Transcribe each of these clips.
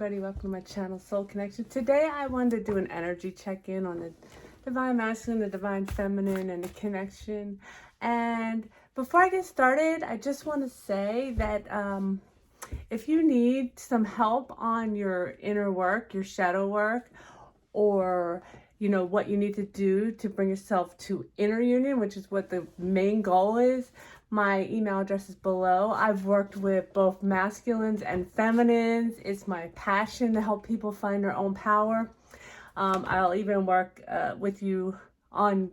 everybody, welcome to my channel Soul Connection. Today I wanted to do an energy check-in on the divine masculine, the divine feminine, and the connection. And before I get started, I just want to say that if you need some help on your inner work, your shadow work, or what you need to do to bring yourself to inner union, which is what the main goal is, my email address is below. I've worked with both masculines and feminines. It's my passion to help people find their own power. I'll even work with you on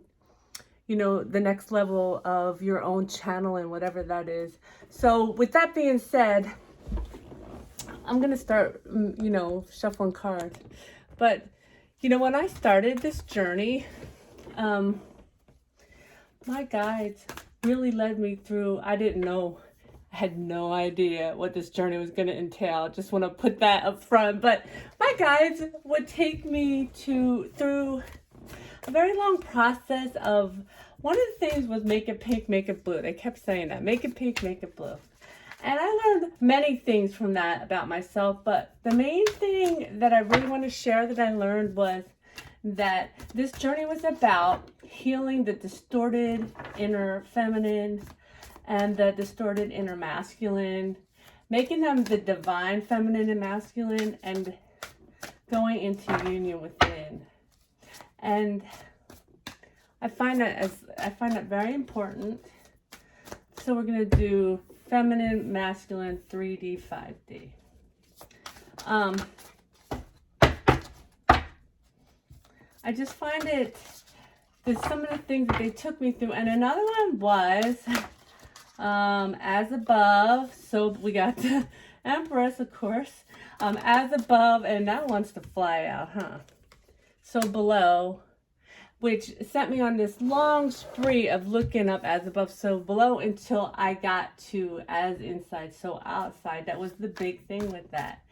the next level of your own channeling, whatever that is. So with that being said, I'm gonna start shuffling cards. But when I started this journey, my guides really led me through. I had no idea what this journey was going to entail. I just want to put that up front. But my guides would take me through a very long process of, one of the things was make it pink, make it blue. They kept saying that, make it pink, make it blue. And I learned many things from that about myself, but the main thing that I really want to share that I learned was that this journey was about healing the distorted inner feminine and the distorted inner masculine, making them the divine feminine and masculine, and going into union within. And I find that very important. So we're going to do feminine, masculine, 3D, 5D. I just find it, there's some of the things that they took me through. And another one was, as above, so we got the Empress, of course, as above, and that wants to fly out, huh? So below, which sent me on this long spree of looking up as above, so below, until I got to as inside, so outside. That was the big thing with that.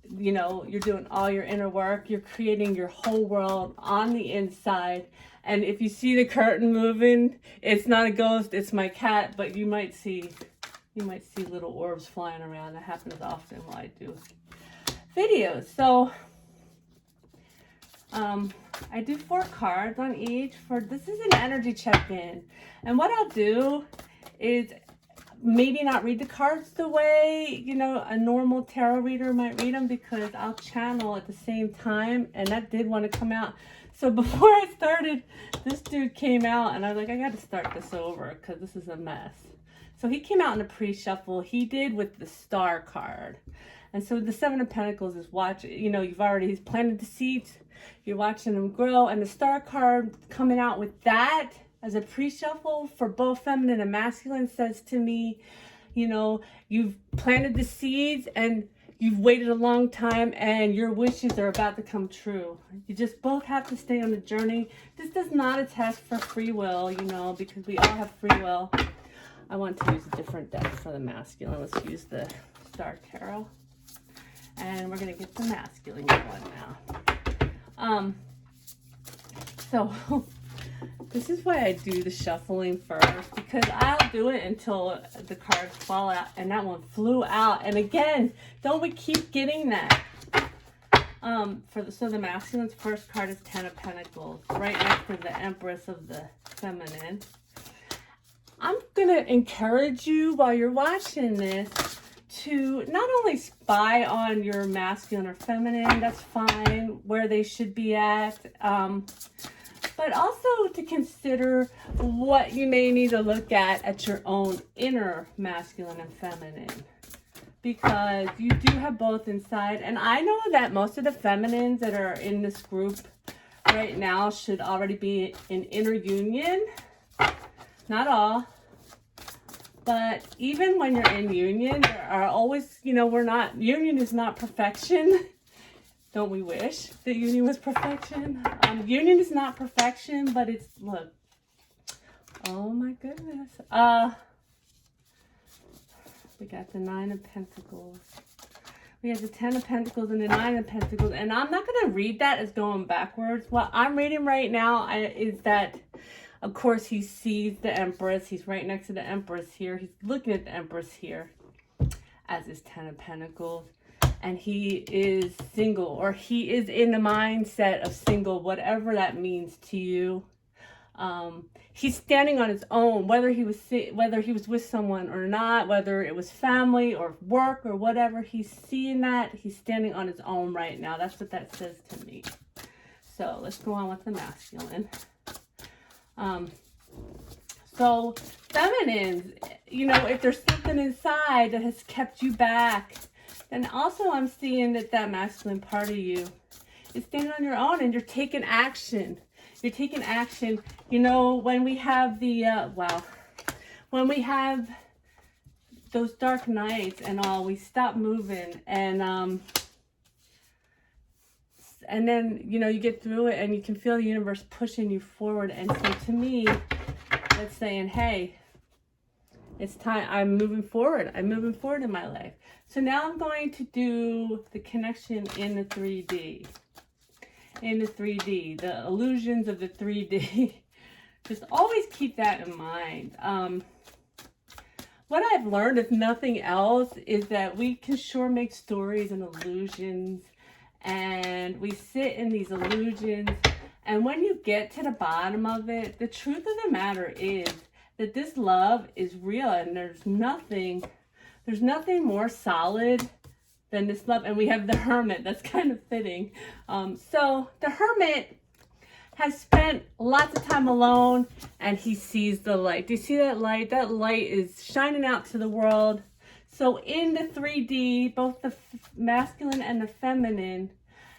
You're doing all your inner work, you're creating your whole world on the inside. And if you see the curtain moving, it's not a ghost, it's my cat, but you might see little orbs flying around. That happens often while I do videos. So I do 4 cards on each. This is an energy check-in. And what I'll do is maybe not read the cards the way, a normal tarot reader might read them, because I'll channel at the same time, and that did want to come out. So before I started, this dude came out, and I was like, I got to start this over because this is a mess. So he came out in a pre-shuffle. He did with the Star card. And so the 7 of Pentacles is he's planted the seeds, you're watching them grow, and the Star card coming out with that as a pre-shuffle for both feminine and masculine says to me, you've planted the seeds and you've waited a long time and your wishes are about to come true. You just both have to stay on the journey. This does not attest for free will, because we all have free will. I want to use a different deck for the masculine. Let's use the Star Tarot. And we're going to get the masculine one now. So this is why I do the shuffling first, because I'll do it until the cards fall out, and that one flew out. And again, don't we keep getting that? So the masculine's first card is 10 of Pentacles, right next to the Empress of the feminine. I'm going to encourage you while you're watching this to not only spy on your masculine or feminine, that's fine, where they should be at, but also to consider what you may need to look at your own inner masculine and feminine, because you do have both inside. And I know that most of the feminines that are in this group right now should already be in inner union. Not all. But even when you're in union, there are always, union is not perfection. Don't we wish that union was perfection? Union is not perfection, but it's, look. Oh my goodness. We got the 9 of Pentacles. We have the 10 of Pentacles and the 9 of Pentacles. And I'm not going to read that as going backwards. What I'm reading right now is that, of course, he sees the Empress. He's right next to the Empress here. He's looking at the Empress here as his 10 of Pentacles. and he is single, or he is in the mindset of single, whatever that means to you. He's standing on his own, whether he was with someone or not, whether it was family or work or whatever. He's seeing that he's standing on his own right now. That's what that says to me. So let's go on with the masculine. So feminines, you know, if there's something inside that has kept you back, then also I'm seeing that masculine part of you is standing on your own and you're taking action. You're taking action. You know, when we have when we have those dark nights and all, we stop moving, and then, you know, you get through it and you can feel the universe pushing you forward. And so to me, that's saying, hey, it's time. I'm moving forward. I'm moving forward in my life. So now I'm going to do the connection in the 3D. In the 3D, the illusions of the 3D. Just always keep that in mind. What I've learned, if nothing else, is that we can sure make stories and illusions, and we sit in these illusions, and when you get to the bottom of it, the truth of the matter is that this love is real, and there's nothing more solid than this love. And we have the Hermit. That's kind of fitting. So the Hermit has spent lots of time alone, and he sees the light. Do you see that light? That light is shining out to the world. So in the 3D, both the masculine and the feminine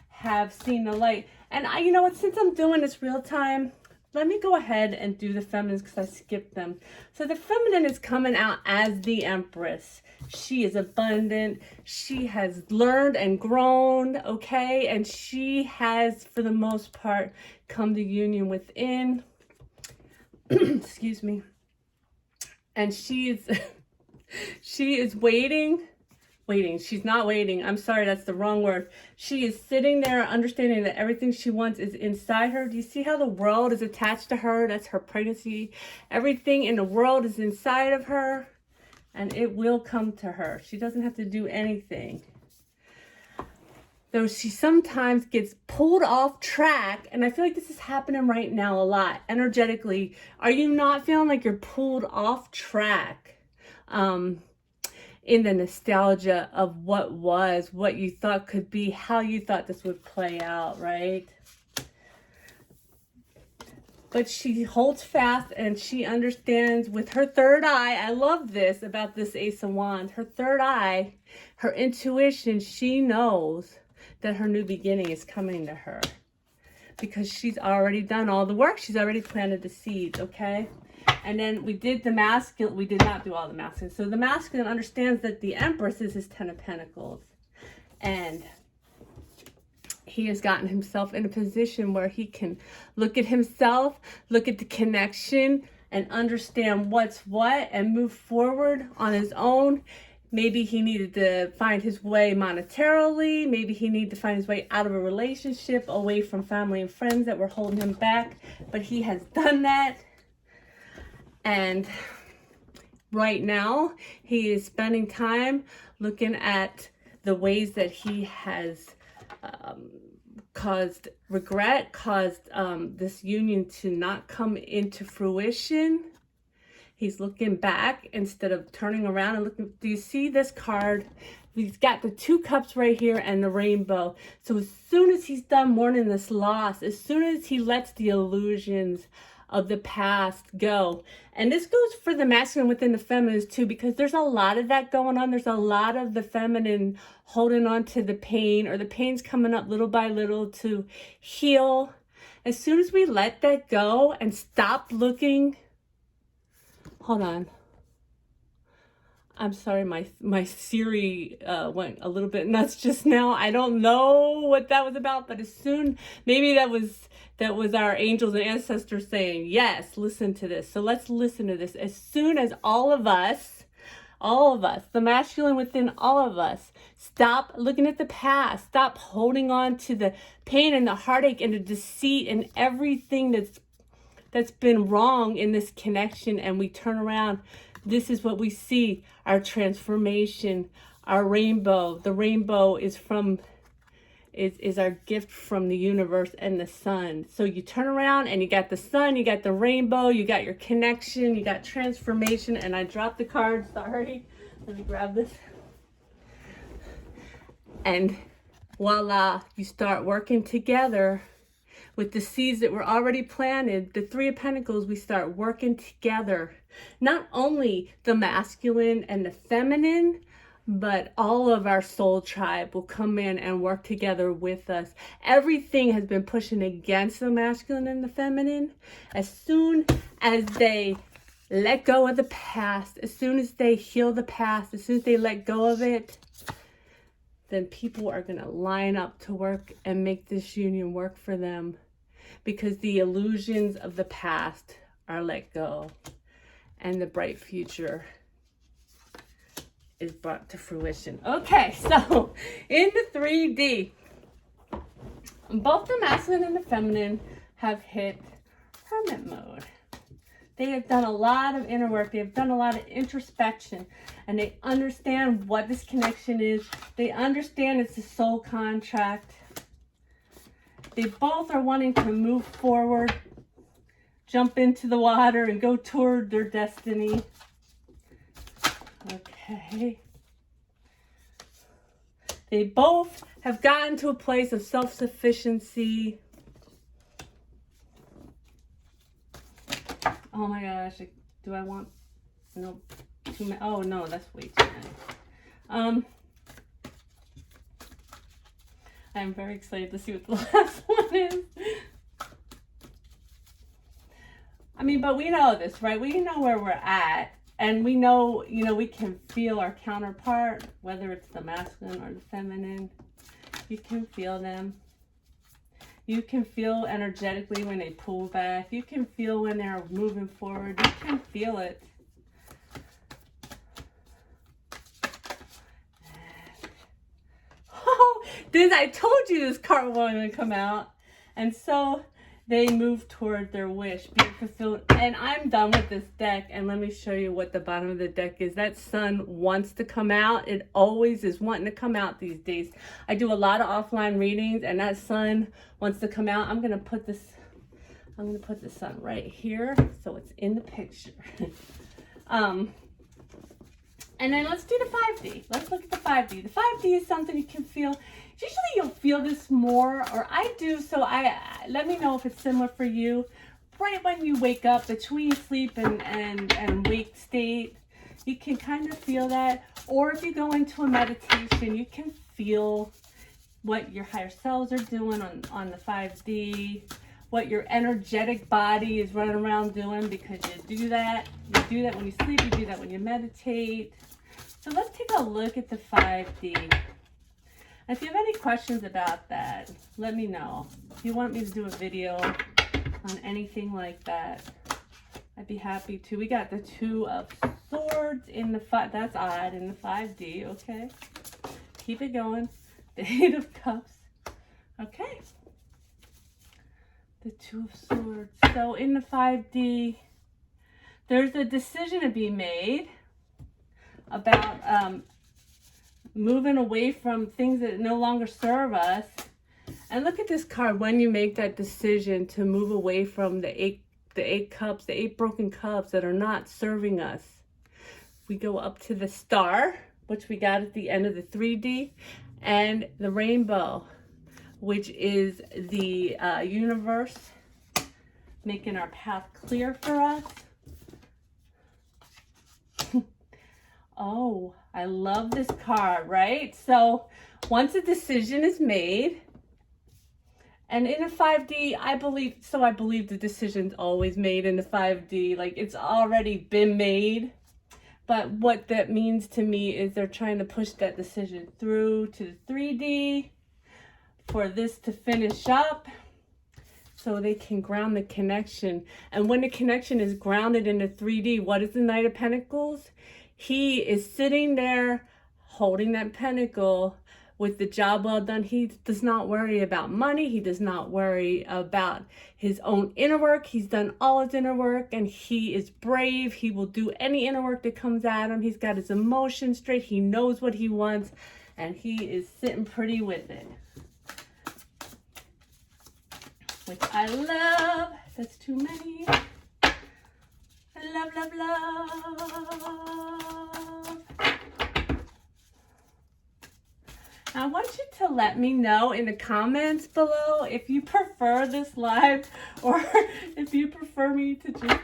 have seen the light. And you know what, since I'm doing this real time, let me go ahead and do the feminines because I skipped them. So the feminine is coming out as the Empress. She is abundant. She has learned and grown, okay? And she has, for the most part, come to union within. Excuse me. And she is waiting. She's not waiting. I'm sorry, that's the wrong word. She is sitting there understanding that everything she wants is inside her. Do you see how the world is attached to her? That's her pregnancy. Everything in the world is inside of her, and it will come to her. She doesn't have to do anything. Though she sometimes gets pulled off track, and I feel like this is happening right now a lot, energetically. Are you not feeling like you're pulled off track? In the nostalgia of what was, what you thought could be, how you thought this would play out, right? But she holds fast and she understands with her third eye. I love this about this Ace of Wands. Her third eye, her intuition, she knows that her new beginning is coming to her. Because she's already done all the work. She's already planted the seeds, okay? And then we did the masculine. We did not do all the masculine. So the masculine understands that the Empress is his 10 of Pentacles. And he has gotten himself in a position where he can look at himself, look at the connection, and understand what's what and move forward on his own. Maybe he needed to find his way monetarily. Maybe he needed to find his way out of a relationship, away from family and friends that were holding him back. But he has done that. And right now, he is spending time looking at the ways that he has caused regret, caused this union to not come into fruition. He's looking back instead of turning around and looking. Do you see this card? He's got the 2 cups right here and the rainbow. So as soon as he's done mourning this loss, as soon as he lets the illusions of the past go. And this goes for the masculine within the feminine too, because there's a lot of that going on. There's a lot of the feminine holding on to the pain, or the pain's coming up little by little to heal. As soon as we let that go and stop looking, hold on. I'm sorry, my Siri went a little bit nuts just now. I don't know what that was about, but maybe that was our angels and ancestors saying, yes, listen to this. So let's listen to this. As soon as all of us, the masculine within all of us, stop looking at the past, stop holding on to the pain and the heartache and the deceit and everything that's been wrong in this connection, and we turn around, this is what we see: our transformation, our rainbow. The rainbow is our gift from the universe and the sun. So you turn around and you got the sun, you got the rainbow, you got your connection, you got transformation. And I dropped the card, sorry. Let me grab this. And voila, you start working together with the seeds that were already planted. The Three of Pentacles, we start working together. Not only the masculine and the feminine, but all of our soul tribe will come in and work together with us. Everything has been pushing against the masculine and the feminine. As soon as they let go of the past, as soon as they heal the past, as soon as they let go of it, then people are going to line up to work and make this union work for them, because the illusions of the past are let go and the bright future is brought to fruition. Okay, so in the 3D, both the masculine and the feminine have hit hermit mode. They have done a lot of inner work. They have done a lot of introspection, and they understand what this connection is. They understand it's a soul contract. They both are wanting to move forward, jump into the water, and go toward their destiny. Okay. They both have gotten to a place of self-sufficiency. Oh my gosh, do I want, no, too many, oh no, that's way too many. I'm very excited to see what the last one is. I mean, but we know this, right? We know where we're at. And we know, we can feel our counterpart, whether it's the masculine or the feminine. You can feel them. You can feel energetically when they pull back. You can feel when they're moving forward. You can feel it. Oh, I told you this card wasn't to come out. And so they move toward their wish, being fulfilled. And I'm done with this deck. And let me show you what the bottom of the deck is. That sun wants to come out. It always is wanting to come out these days. I do a lot of offline readings, and that sun wants to come out. I'm gonna put the sun right here so it's in the picture. And then let's do the 5D. Let's look at the 5D. The 5D is something you can feel. Usually you'll feel this more, or I do, so let me know if it's similar for you. Right when you wake up, between sleep and wake state, you can kind of feel that. Or if you go into a meditation, you can feel what your higher selves are doing on the 5D, what your energetic body is running around doing, because you do that. You do that when you sleep, you do that when you meditate. So let's take a look at the 5D. If you have any questions about that, let me know. If you want me to do a video on anything like that, I'd be happy to. We got the Two of Swords in the that's odd, in the 5D, okay? Keep it going. The Eight of Cups, okay? The Two of Swords. So in the 5D, there's a decision to be made about moving away from things that no longer serve us. And look at this card. When you make that decision to move away from the eight cups, the 8 broken cups that are not serving us, we go up to the star, which we got at the end of the 3D, and the rainbow, which is the universe making our path clear for us. Oh, I love this card, right? So once a decision is made, and in a 5D, I believe the decision's always made in the 5D, like it's already been made. But what that means to me is they're trying to push that decision through to the 3D for this to finish up so they can ground the connection. And when the connection is grounded in the 3D, what is the Knight of Pentacles? He is sitting there holding that pentacle, with the job well done. He does not worry about money. He does not worry about his own inner work. He's done all his inner work, and he is brave. He will do any inner work that comes at him. He's got his emotions straight. He knows what he wants, and he is sitting pretty with it, which I love. That's too many. Love, love, love. I want you to let me know in the comments below if you prefer this live or if you prefer me to just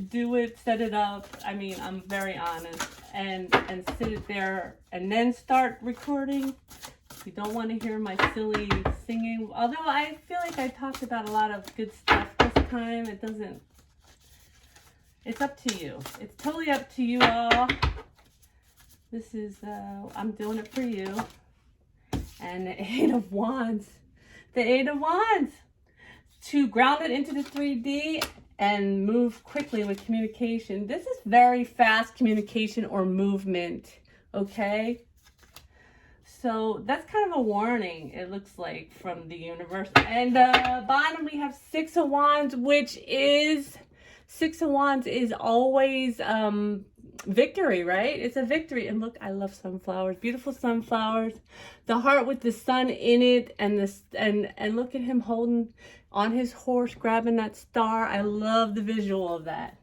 do it, set it up. I mean, I'm very honest, and sit it there and then start recording. If you don't want to hear my silly singing, although I feel like I talked about a lot of good stuff this time, it's up to you. It's totally up to you all. This is, I'm doing it for you. And the Eight of Wands. The Eight of Wands. To ground it into the 3D and move quickly with communication. This is very fast communication or movement, okay? So that's kind of a warning, it looks like, from the universe. And bottom we have Six of Wands, which is... Six of Wands is always victory, right? It's a victory. And look, I love sunflowers, beautiful sunflowers, the heart with the sun in it, and look at him holding on his horse, grabbing that star. I love the visual of that.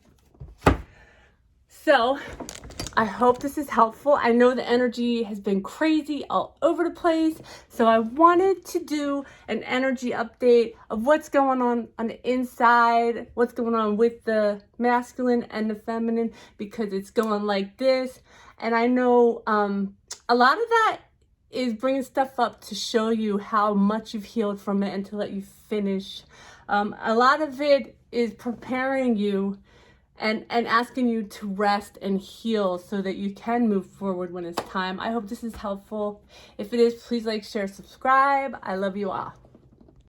So I hope this is helpful. I know the energy has been crazy all over the place, so I wanted to do an energy update of what's going on the inside, what's going on with the masculine and the feminine, because it's going like this. And I know a lot of that is bringing stuff up to show you how much you've healed from it and to let you finish. A lot of it is preparing you and asking you to rest and heal so that you can move forward when it's time. I hope this is helpful. If it is, please like, share, subscribe. I love you all.